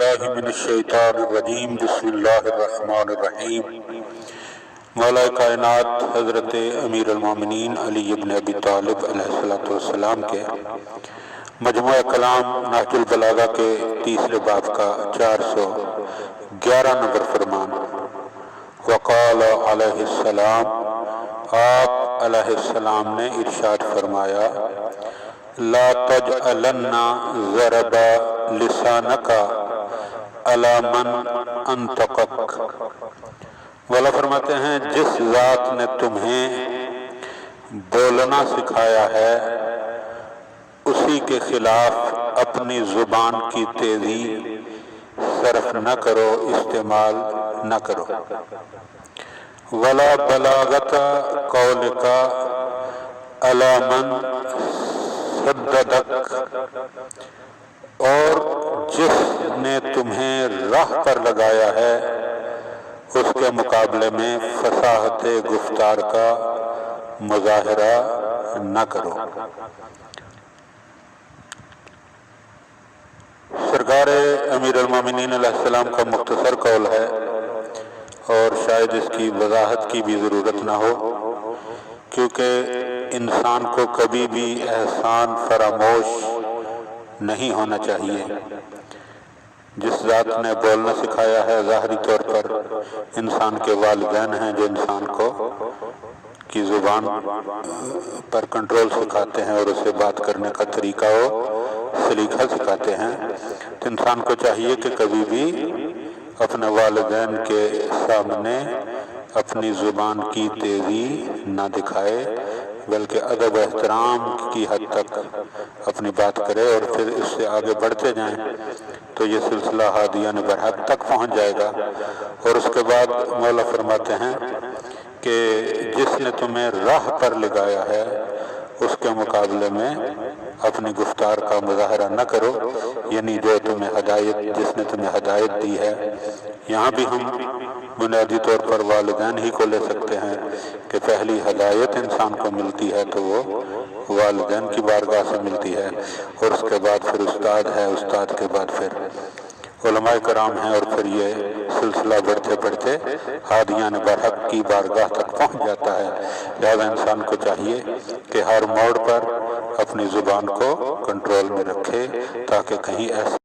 باللہ من الشیطان الرجیم بسم اللہ الرحمن الرحیم۔ مولا کائنات حضرت امیر المومنین علی ابن ابی طالب علیہ السلام کے مجموعہ کلام نہج البلاغہ کے تیسرے باب کا 411 نمبر فرمان۔ وقال علیہ السلام، آپ علیہ السلام نے ارشاد فرمایا، لا تجعلن ضرب لسانک علی من انطقک۔ مولا فرماتے ہیں جس ذات نے تمہیں بولنا سکھایا ہے اسی کے خلاف اپنی زبان کی تیزی صرف نہ کرو، استعمال نہ کرو۔ ولا بلاغت قولک علی من صددک، اور جس نے تمہیں راہ پر لگایا ہے اس کے مقابلے میں فصاحت گفتار کا مظاہرہ نہ کرو۔ سرکار امیر المومنین علیہ السلام کا مختصر قول ہے اور شاید اس کی وضاحت کی بھی ضرورت نہ ہو، کیونکہ انسان کو کبھی بھی احسان فراموش نہیں ہونا چاہیے۔ جس ذات نے بولنا سکھایا ہے ظاہری طور پر انسان کے والدین ہیں، جو انسان کو کی زبان پر کنٹرول سکھاتے ہیں اور اسے بات کرنے کا طریقہ و سلیقہ سکھاتے ہیں۔ تو انسان کو چاہیے کہ کبھی بھی اپنے والدین کے سامنے اپنی زبان کی تیزی نہ دکھائے، بلکہ ادب و احترام کی حد تک اپنی بات کرے، اور پھر اس سے آگے بڑھتے جائیں تو یہ سلسلہ ہادیان برحق تک پہنچ جائے گا۔ اور اس کے بعد مولا فرماتے ہیں کہ جس نے تمہیں راہ پر لگایا ہے اس کے مقابلے میں اپنی گفتار کا مظاہرہ نہ کرو، یعنی جو تمہیں ہدایت، جس نے تمہیں ہدایت دی ہے۔ یہاں بھی ہم بنیادی طور پر والدین ہی کو لے سکتے ہیں کہ پہلی ہدایت انسان کو ملتی ہے تو وہ والدین کی بارگاہ سے ملتی ہے، اور اس کے بعد پھر استاد ہے، استاد کے بعد پھر علماء کرام ہیں، اور پھر یہ سلسلہ بڑھتے بڑھتے ہادیان برحق کی بارگاہ تک پہنچ جاتا ہے۔ لہذا انسان کو چاہیے کہ ہر موڑ پر اپنی زبان کو کنٹرول میں رکھے تاکہ کہیں ایسا